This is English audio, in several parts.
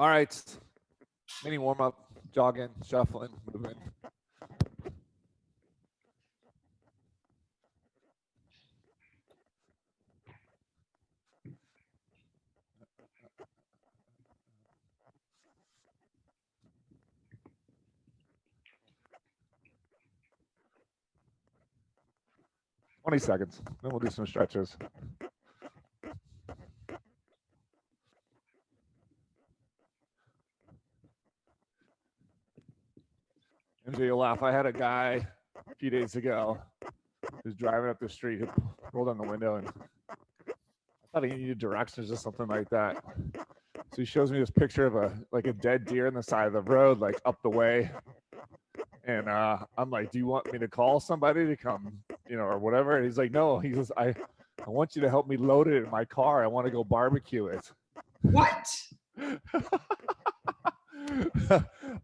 All right. Mini warm up, jogging, shuffling, moving. "20 seconds. Then we'll do some stretches." MJ, you'll laugh. I had a guy a few days ago who's driving up the street, who rolled down the window, and I thought he needed directions or something like that. So he shows me this picture of a dead deer on the side of the road, like up the way. And I'm like, "Do you want me to call somebody to come, or whatever?" And he's like, "No." He says, I want you to help me load it in my car. I want to go barbecue it." What?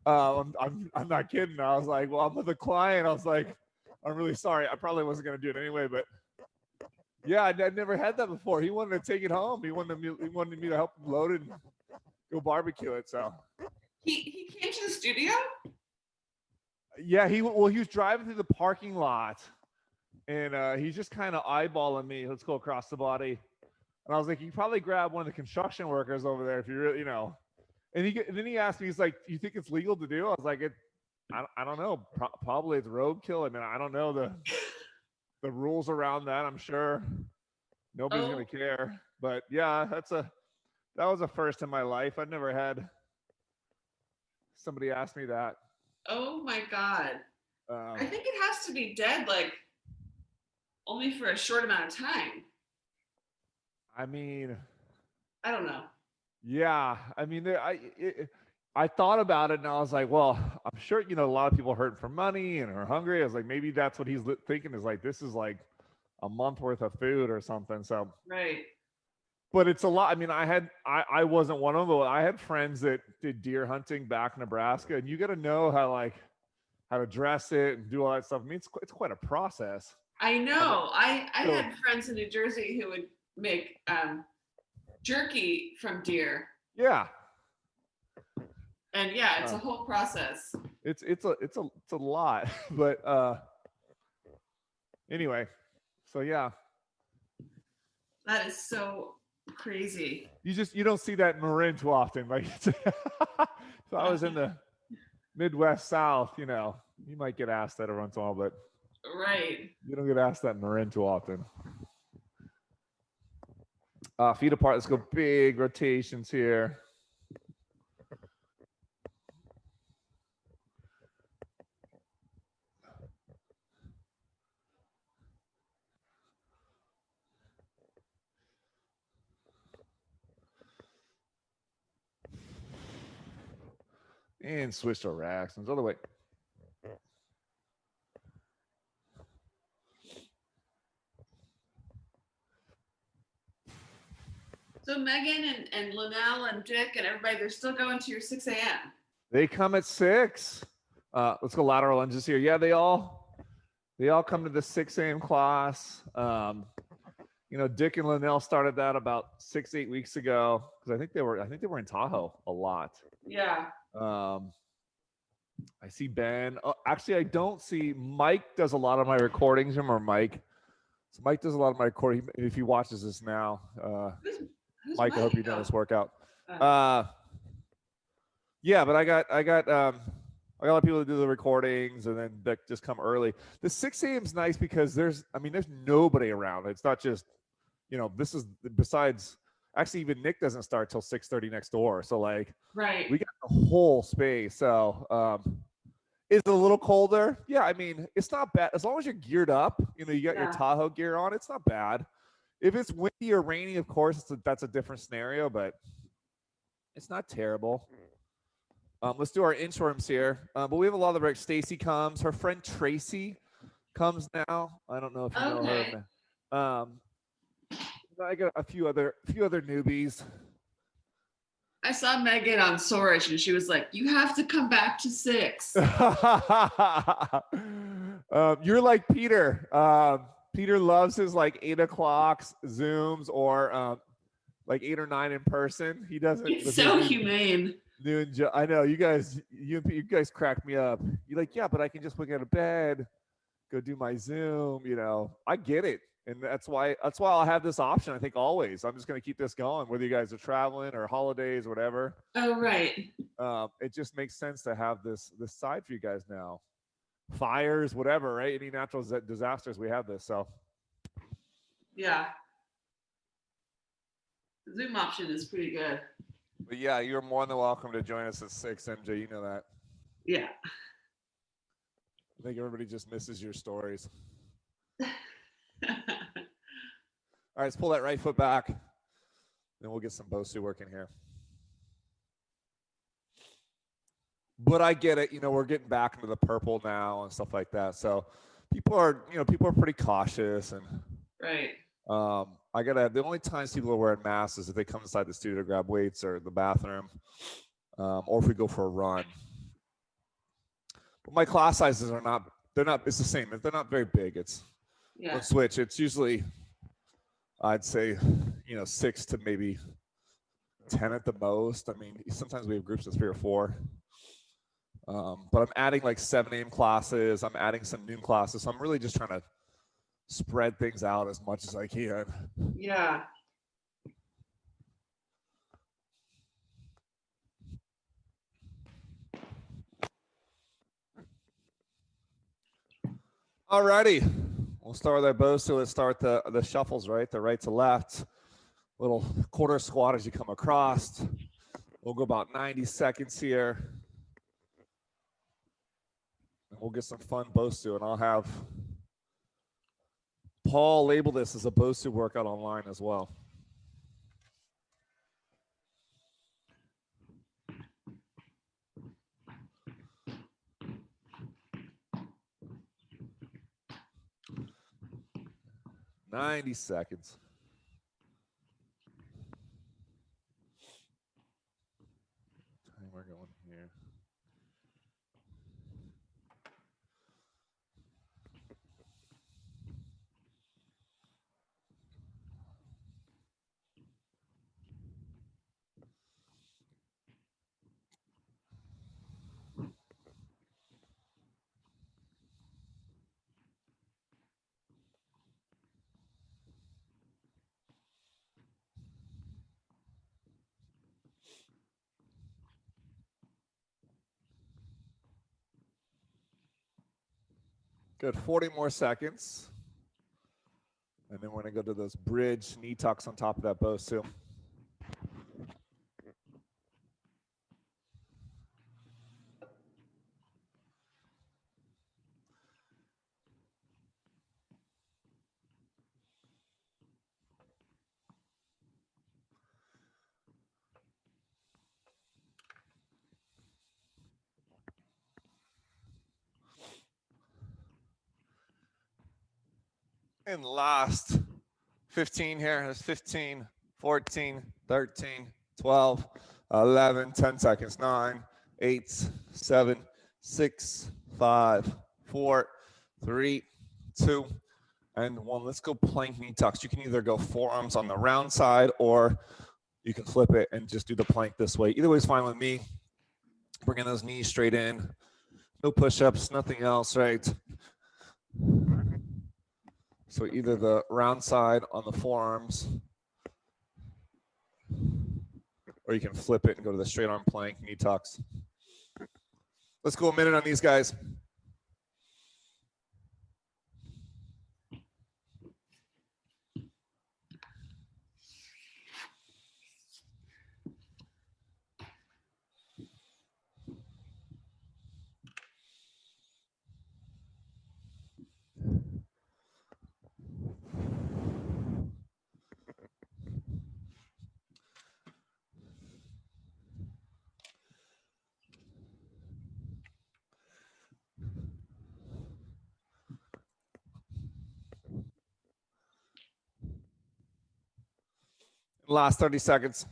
I'm not kidding. I was like, "Well, I'm with a client." I was like, "I'm really sorry. I probably wasn't going to do it anyway." But yeah, I'd never had that before. He wanted to take it home. He wanted me to help him load it and go barbecue it. So He came to the studio? yeah, he was driving through the parking lot, and he's just kind of eyeballing me. "Let's go across the body." And I was like, "You probably grab one of the construction workers over there if you really, And then he asked me, he's like, "Do you think it's legal to do?" I was like, I don't know. Probably it's roadkill. I mean, I don't know the rules around that. I'm sure nobody's gonna care. But yeah, that was a first in my life. I've never had somebody ask me that. Oh my God. I think it has to be dead, like only for a short amount of time. I mean, I don't know. yeah, I mean, I thought about it and I was like, well, I'm sure, a lot of people are hurting for money and are hungry. I was like, maybe that's what he's thinking, is like, this is like a month worth of food or something. So, right. But it's a lot. I mean, I wasn't one of them, but I had friends that did deer hunting back in Nebraska, and you got to know how to dress it and do all that stuff. I mean, it's quite a process. I know. I had friends in New Jersey who would make jerky from deer. Yeah. And yeah, it's a whole process. It's a lot, but anyway, so yeah. That is so crazy. You don't see that in Marin too often. Like, if I was in the Midwest South, you might get asked that every once in a while, but right. You don't get asked that in Marin too often. Feet apart. Let's go big rotations here. And switch to racks. And other way. So Megan and Linnell and Dick and everybody, they're still going to your 6 a.m. They come at 6. Let's go lateral lunges here. Yeah, they all come to the 6 a.m. class. Dick and Linnell started that about 6-8 weeks ago, because I think they were in Tahoe a lot. Yeah. I see Ben. Actually, I don't see Mike. Does a lot of my recordings. Remember Mike? So Mike does a lot of my recording. If he watches this now, who's Mike, I hope you're doing this workout. Yeah, but I got a lot of people to do the recordings, and then that just come early. The 6 a.m. is nice because there's nobody around. It's not just, this is besides. Actually, even Nick doesn't start till 6:30 next door. So like, right, we got the whole space. So is it a little colder? Yeah, I mean, it's not bad as long as you're geared up. You got your Tahoe gear on. It's not bad. If it's windy or rainy, of course, that's a different scenario, but it's not terrible. Let's do our interims here. But we have a lot of the breaks. Stacy comes. Her friend Tracy comes now. I don't know if you know her. I got a few other newbies. I saw Megan on Sourish, and she was like, "You have to come back to 6." You're like Peter. Peter loves his like 8 o'clock Zooms or like 8 or 9 in person. He doesn't. He's so humane. I know you guys. You guys crack me up. You're like, yeah, but I can just wake out of bed, go do my Zoom. I get it, and that's why I'll have this option. I think always. I'm just gonna keep this going, whether you guys are traveling or holidays or whatever. Oh, right. It just makes sense to have this side for you guys now. Fires, whatever, right? Any natural disasters, we have this. So yeah, the Zoom option is pretty good. But yeah, you're more than welcome to join us at 6, MJ. You know that. Yeah. I think everybody just misses your stories. All right, let's pull that right foot back. Then we'll get some Bosu work in here. But I get it. We're getting back into the purple now and stuff like that. So people are pretty cautious and right. The only times people are wearing masks is if they come inside the studio to grab weights or the bathroom, or if we go for a run. But my class sizes it's the same. They're not very big. It's yeah. Switch. It's usually, I'd say, 6 to maybe 10 at the most. I mean, sometimes we have groups of 3 or 4. But I'm adding like 7 a.m. classes. I'm adding some noon classes. So I'm really just trying to spread things out as much as I can. Yeah. Alrighty. We'll start with our Bosu. Let's start the shuffles, right? The right to left. Little quarter squat as you come across. We'll go about 90 seconds here. And we'll get some fun Bosu, and I'll have Paul label this as a Bosu workout online as well. "90 seconds. We're going here. Good, 40 more seconds. And then we're going to go to those bridge knee tucks on top of that Bosu. And last 15 here. There's 15, 14, 13, 12, 11, 10 seconds. 9, 8, 7, 6, 5, 4, 3, 2, and 1. Let's go plank knee tucks. You can either go forearms on the round side or you can flip it and just do the plank this way. Either way is fine with me. Bringing those knees straight in. No push-ups, nothing else, right? So either the round side on the forearms, or you can flip it and go to the straight arm plank, knee tucks. Let's go a minute on these guys. Last 30 seconds.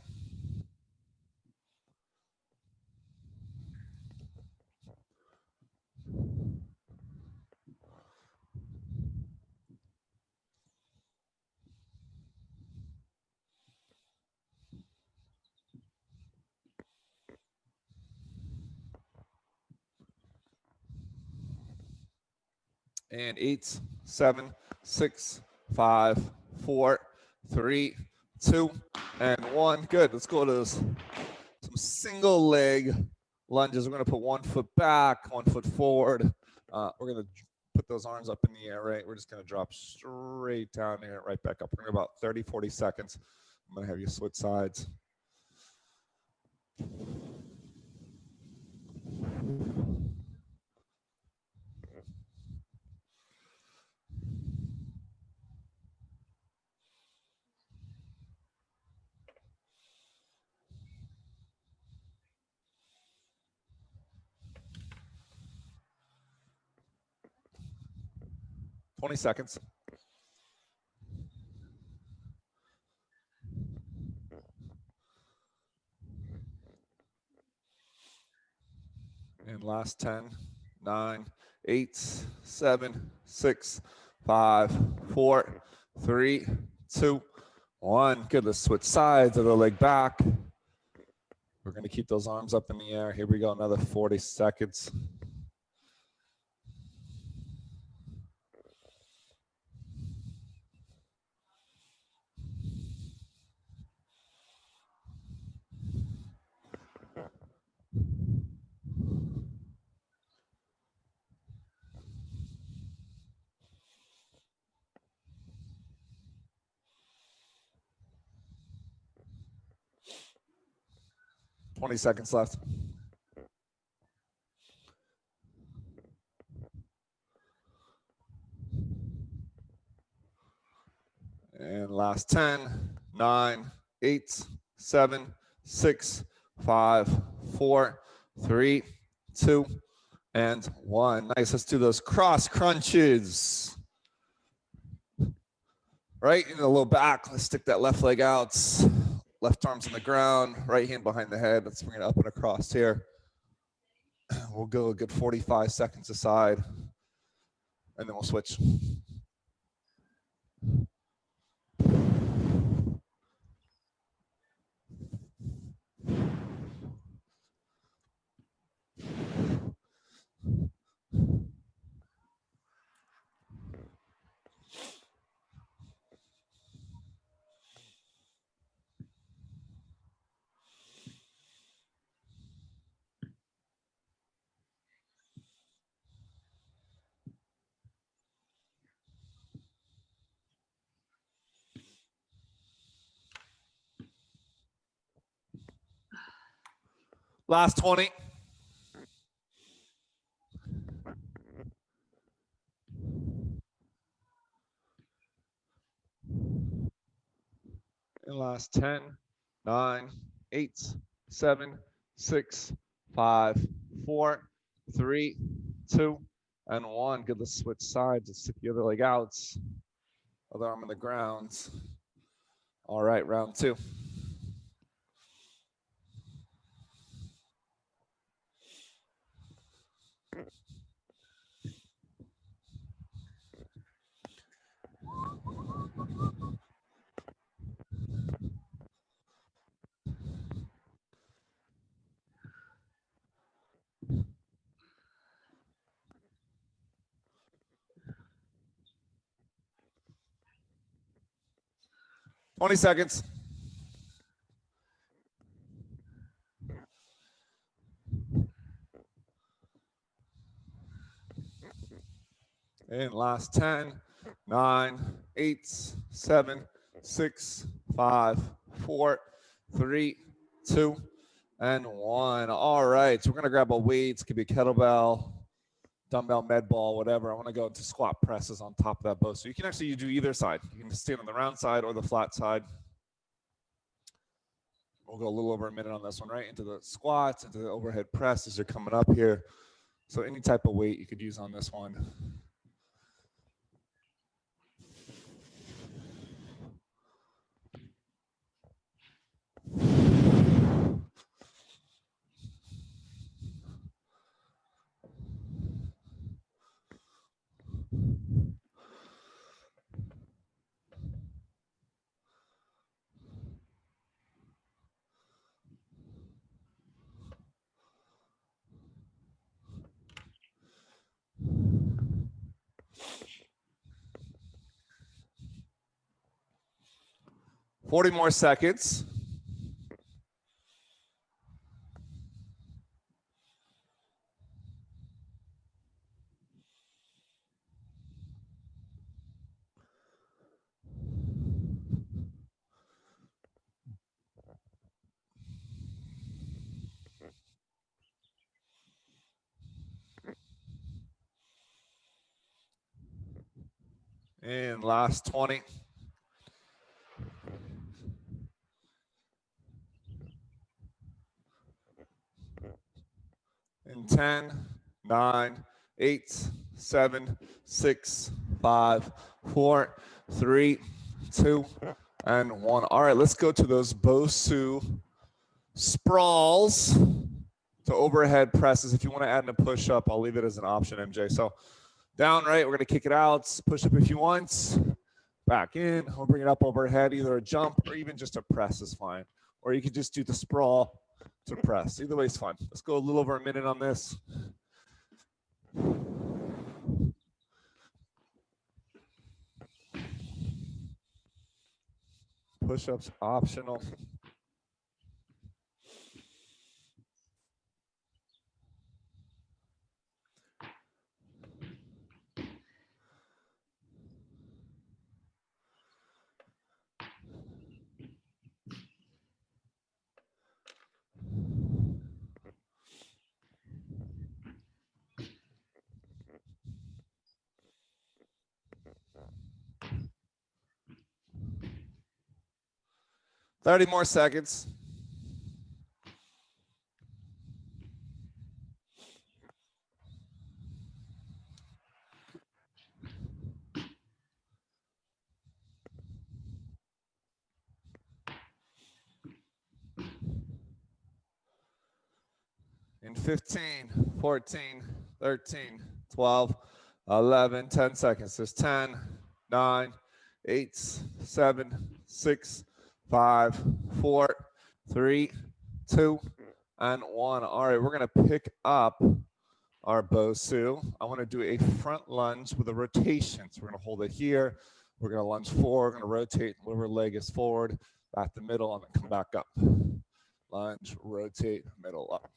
And 8, 7, 6, 5, 4, 3, 2, and 1. Good. Let's go to some single leg lunges. We're going to put 1 foot back, 1 foot forward. We're going to put those arms up in the air, right? We're just going to drop straight down here, right back up. We're going to about 30, 40 seconds. I'm going to have you switch sides. Twenty seconds. And last 10, 9, 8, 7, 6, 5, 4, 3, 2, 1. Good. Let's switch sides. Other leg back. We're going to keep those arms up in the air. Here we go. Another 40 seconds. Twenty seconds left. And last 10, 9, 8, 7, 6, 5, 4, 3, 2, and 1. Nice. Let's do those cross crunches. Right in the low back. Let's stick that left leg out. Left arm's on the ground. Right hand behind the head. Let's bring it up and across here. We'll go a good 45 seconds aside. And then we'll switch. 20. And last 10, 9, 8, 7, 6, 5, 4, 3, 2, and 1. Good. Let's switch sides. Let's stick the other leg out. Other arm on the ground. All right, round 2. Twenty seconds. And last 10, 9, 8, 7, 6, 5, 4, 3, 2, and 1. All right, so we're gonna grab a weight. It could be a kettlebell, dumbbell, med ball, whatever. I want to go into squat presses on top of that Bosu. So you can actually do either side. You can stand on the round side or the flat side. We'll go a little over a minute on this one, right? Into the squats, into the overhead press as you're coming up here. So any type of weight you could use on this one. 40 more seconds. And last 20. And 10, 9, 8, 7, 6, 5, 4, 3, 2, and 1. All right, let's go to those Bosu sprawls to overhead presses. If you want to add in a push-up, I'll leave it as an option, MJ. So down, right, we're going to kick it out. Push up if you want. Back in. We'll bring it up overhead. Either a jump or even just a press is fine. Or you could just do the sprawl to press. Either way is fine. Let's go a little over a minute on this. Push-ups optional. Thirty more seconds. In 15, 14, 13, 12, 11, 10 seconds. There's 10, 9, 8, 7, 6, 5, 4, 3, 2, and 1. All right, we're going to pick up our Bosu. I want to do a front lunge with a rotation. So we're going to hold it here. We're going to lunge forward. We're going to rotate. Lower leg is forward, back to middle, and then come back up. Lunge, rotate, middle, up.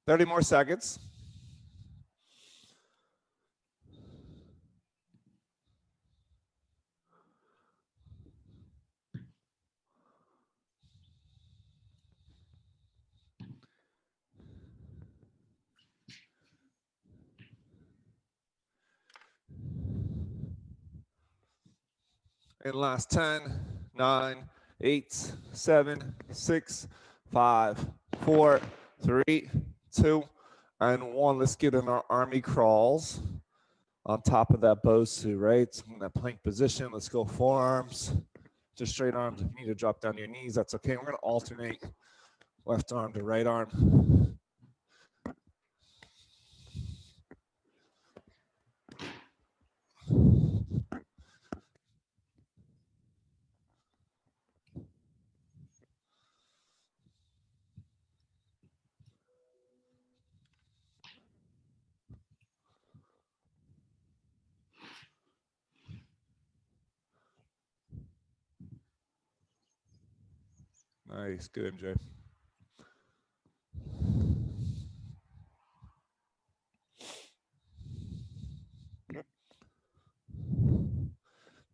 Thirty more seconds. And last 10, 9, 8, 7, 6, 5, 4, 3, 2, and 1. Let's get in our army crawls on top of that Bosu, right? So in that plank position, let's go forearms, just straight arms. If you need to drop down your knees, that's okay. We're going to alternate left arm to right arm. Nice, good, MJ.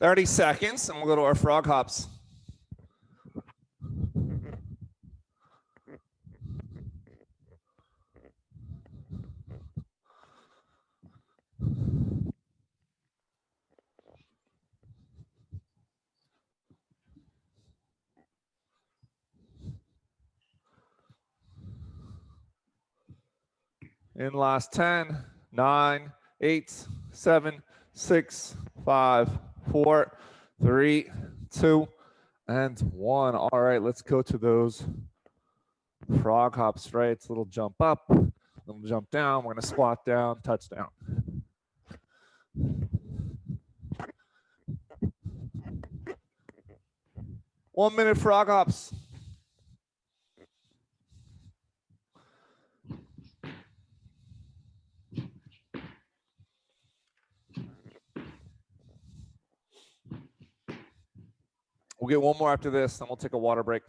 "30 seconds, and we'll go to our frog hops. In last 10, 9, 8, 7, 6, 5, 4, 3, 2, and 1. All right, let's go to those frog hops, right? It's a little jump up, little jump down. We're going to squat down, touchdown. One minute frog hops. We'll get one more after this, then we'll take a water break.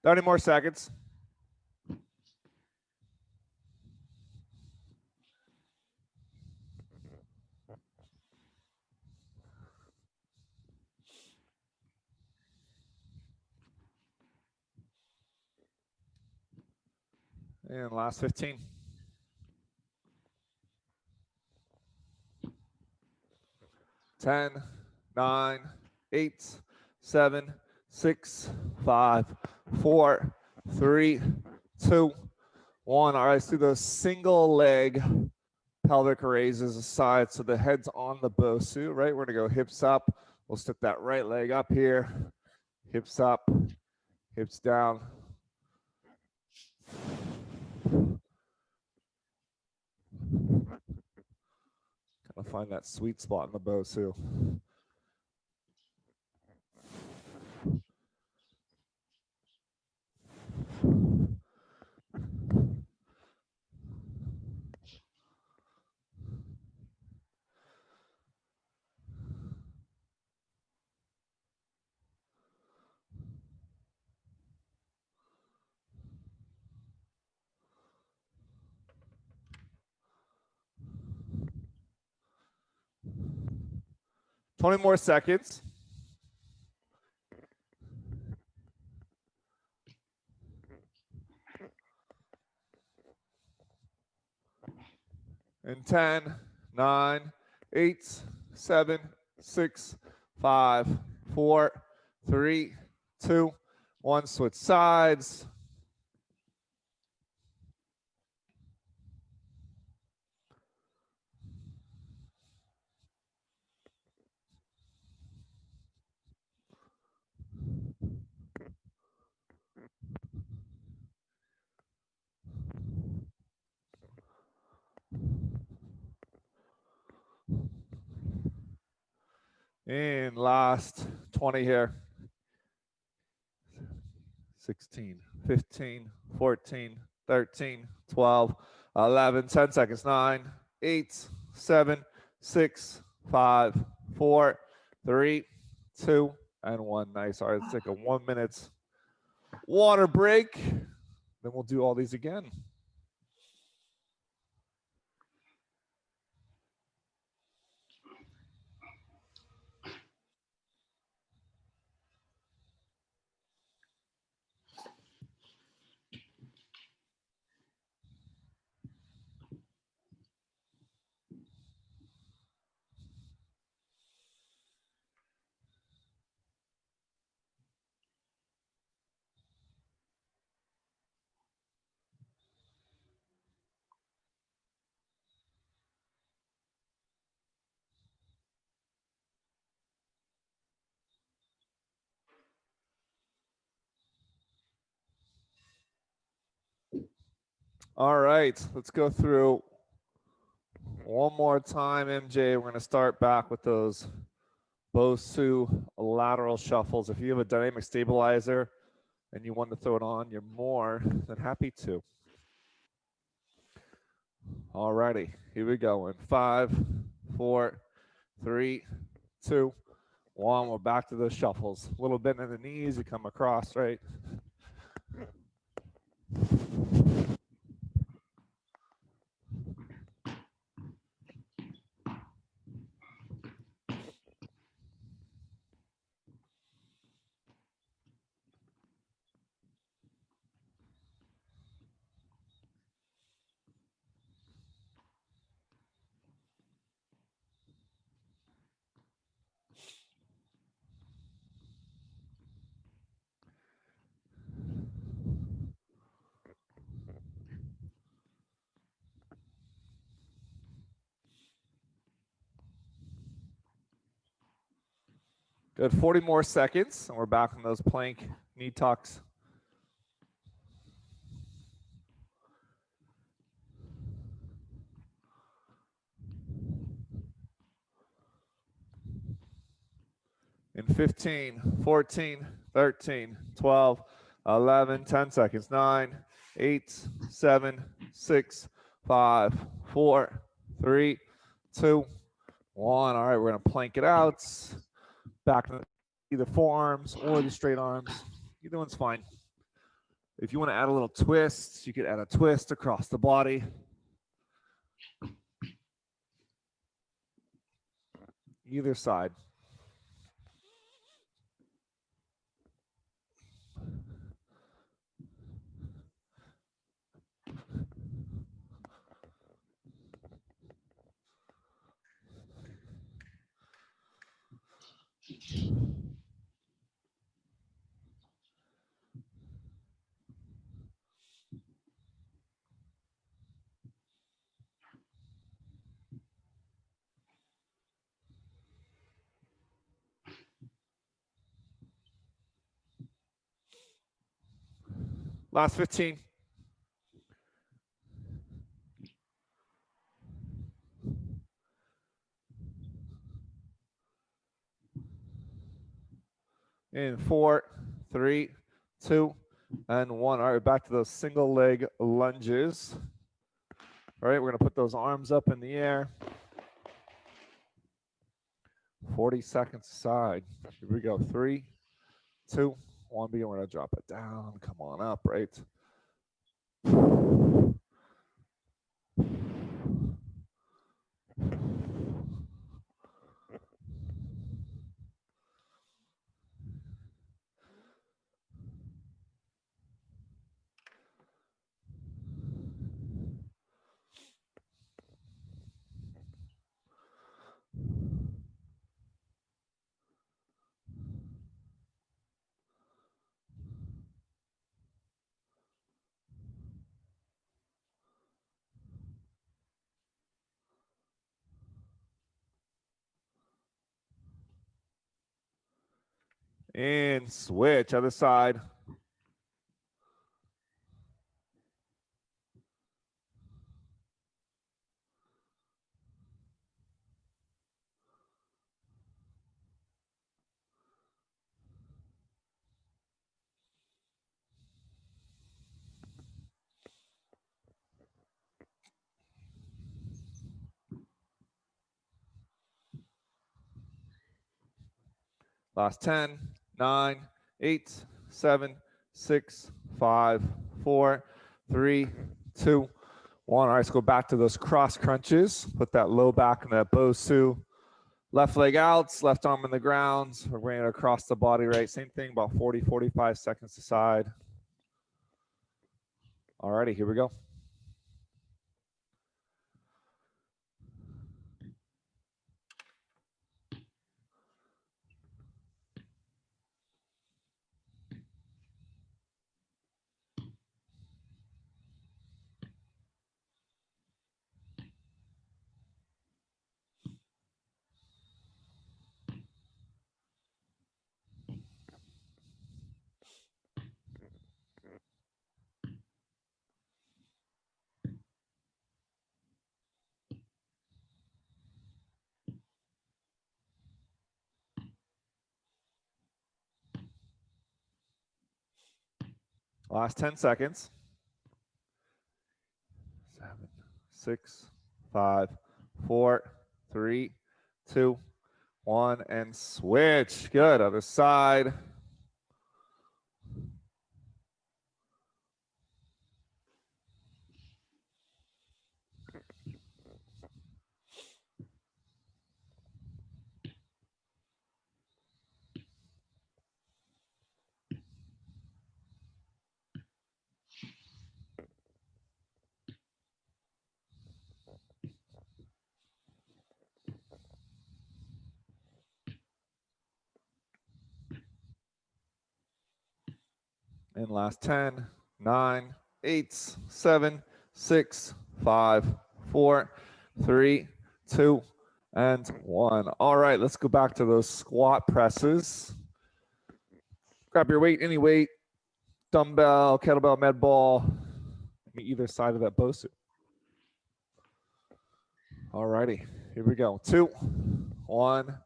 Thirty more seconds. And last 15. 10, 9, 8, 7, 6, 5, 4, 3, 2, 1. All right, let's do those single leg pelvic raises aside. So the head's on the Bosu, right? We're going to go hips up. We'll stick that right leg up here. Hips up, hips down. Gotta find that sweet spot in the Bosu. Twenty more seconds. And 10, 9, 8, 7, 6, 5, 4, 3, 2, 1. Switch sides. And last 20 here. 16, 15, 14, 13, 12, 11, 10 seconds. 9, 8, 7, 6, 5, 4, 3, 2, and 1. Nice. All right, let's take a 1 minute water break. Then we'll do all these again. All right, let's go through one more time, MJ. We're going to start back with those Bosu lateral shuffles. If you have a dynamic stabilizer and you want to throw it on, you're more than happy to. All righty, here we go. In 5, 4, 3, 2, 1. We're back to those shuffles. A little bit in the knees, you come across, right? Good, 40 more seconds, and we're back on those plank knee tucks. In 15, 14, 13, 12, 11, 10 seconds. 9, 8, 7, 6, 5, 4, 3, 2, 1. All right, we're going to plank it out. Back to either forearms or the straight arms. Either one's fine. If you want to add a little twist, you could add a twist across the body. Either side. Last 15. In 4, 3, 2, and 1. All right, back to those single leg lunges. All right, we're going to put those arms up in the air. 40 seconds aside. Here we go. 3, 2, 1. Begin. We're going to drop it down. Come on up, right? And switch, other side. Last 10, 9, 8, 7, 6, 5, 4, 3, 2, 1. All right, let's go back to those cross crunches. Put that low back in that Bosu. Left leg out, left arm in the ground. We're bringing it across the body, right? Same thing, about 40, 45 seconds aside. All righty, here we go. Last 10 seconds. 7, 6, 5, 4, 3, 2, 1, and switch. Good, other side. And last 10, 9, 8, 7, 6, 5, 4, 3, 2, and 1. All right, let's go back to those squat presses. Grab your weight, any weight, dumbbell, kettlebell, med ball, either side of that Bosu. All righty, here we go. 2, 1.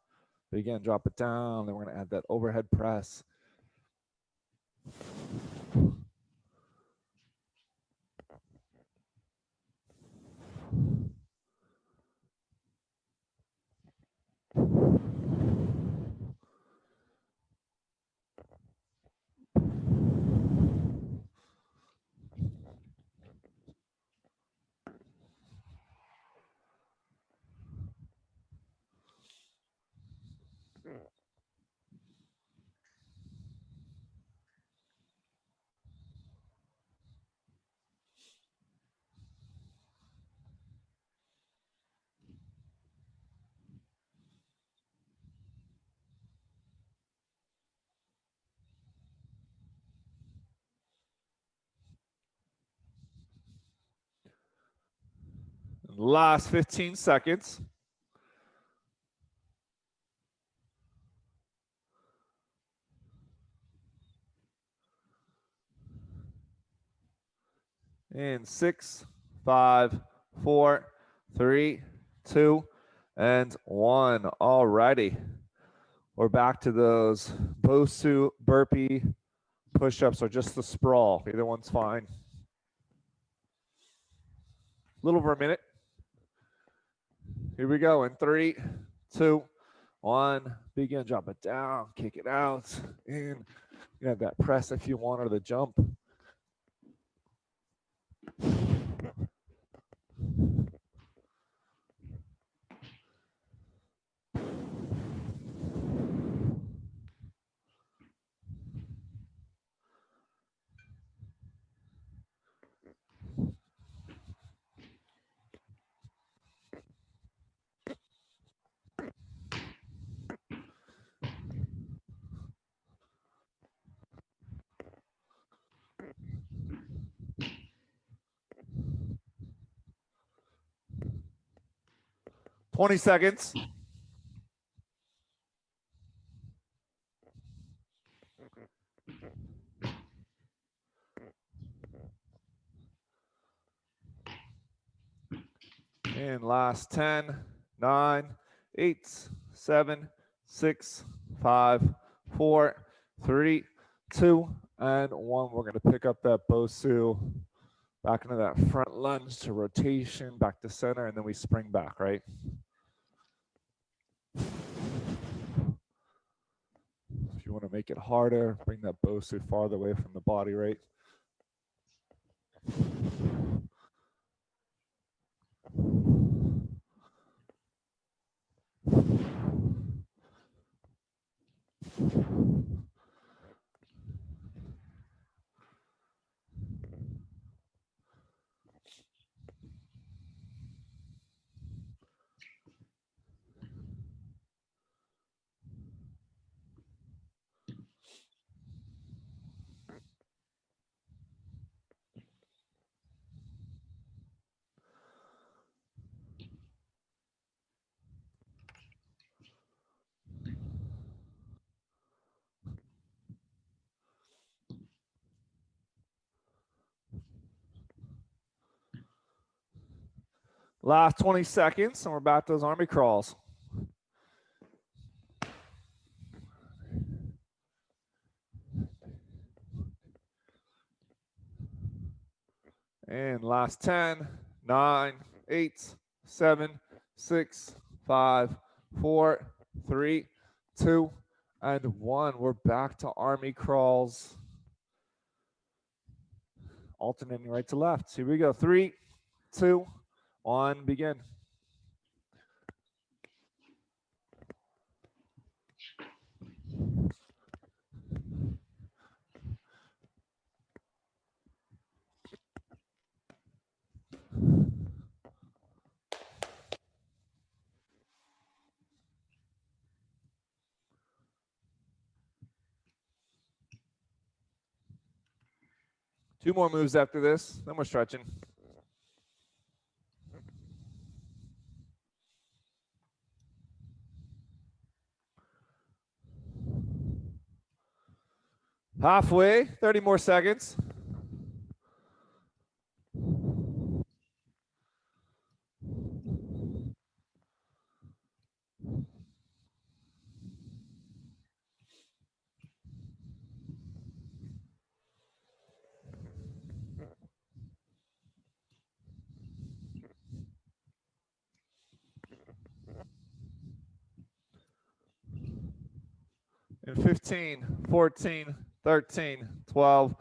Begin, drop it down. Then we're going to add that overhead press. Last 15 seconds. In 6, 5, 4, 3, 2, and 1. All righty. We're back to those Bosu burpee push-ups or just the sprawl. Either one's fine. A little over a minute. Here we go in 3, 2, 1. Begin. Drop it down. Kick it out. In. You have that press if you want or the jump. "20 seconds. And last 10, 9, 8, 7, 6, 5, 4, 3, 2, and 1. We're going to pick up that Bosu back into that front lunge to rotation, back to center, and then we spring back, right? If you want to make it harder, bring that Bosu farther away from the body, right? Last 20 seconds, and we're back to those army crawls. And last 10, 9, 8, 7, 6, 5, 4, 3, 2, and 1. We're back to army crawls. Alternating right to left. Here we go. 3, 2, 1, begin. Two more moves after this, then we're stretching. Halfway, 30 more seconds. In 15, 14, 13, 12,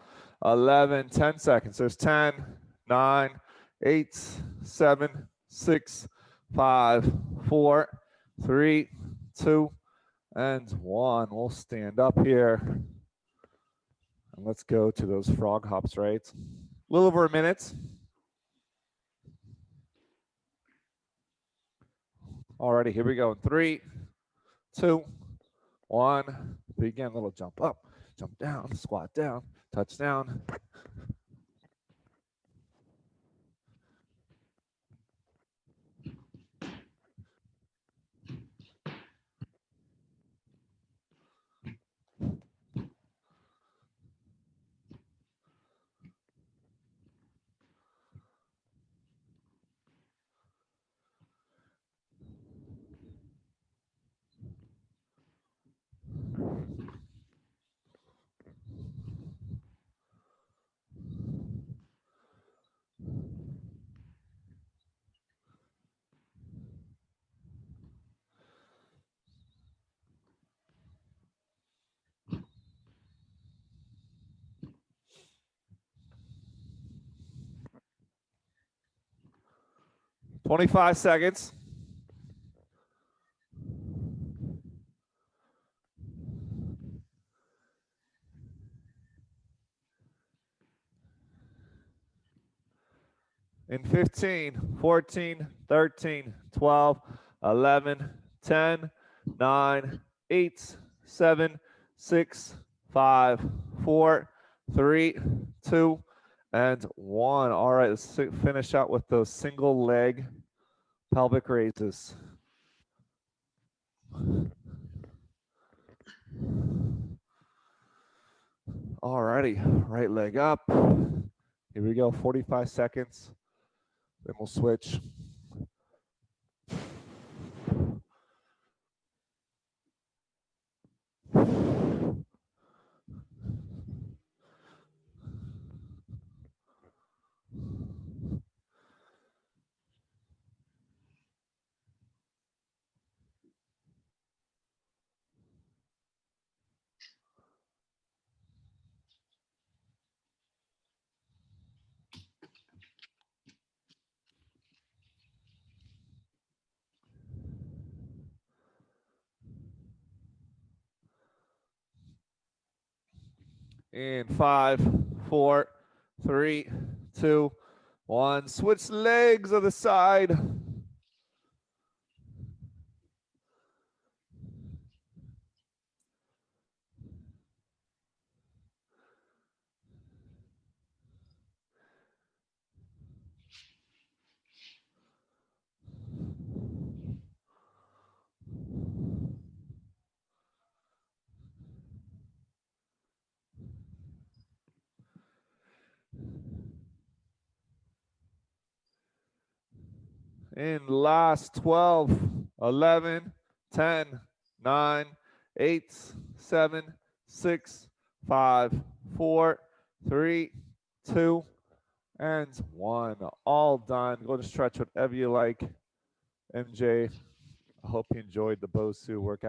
11, 10 seconds. There's 10, 9, 8, 7, 6, 5, 4, 3, 2, and 1. We'll stand up here. And let's go to those frog hops, right? A little over a minute. Alrighty, here we go. 3, 2, 1. Begin. Little jump up, jump down, squat down, touch down. "25 seconds. In 15, 14, 13, 12, 11, 10, 9, 8, 7, 6, 5, 4, 3, 2, and 1. All right, let's finish out with those single leg pelvic raises. All righty, right leg up. Here we go, 45 seconds. Then we'll switch. In 5, 4, 3, 2, 1. Switch legs on the side. In last 12, 11, 10, 9, 8, 7, 6, 5, 4, 3, 2, and 1. All done. Go to stretch whatever you like. MJ, I hope you enjoyed the Bosu workout.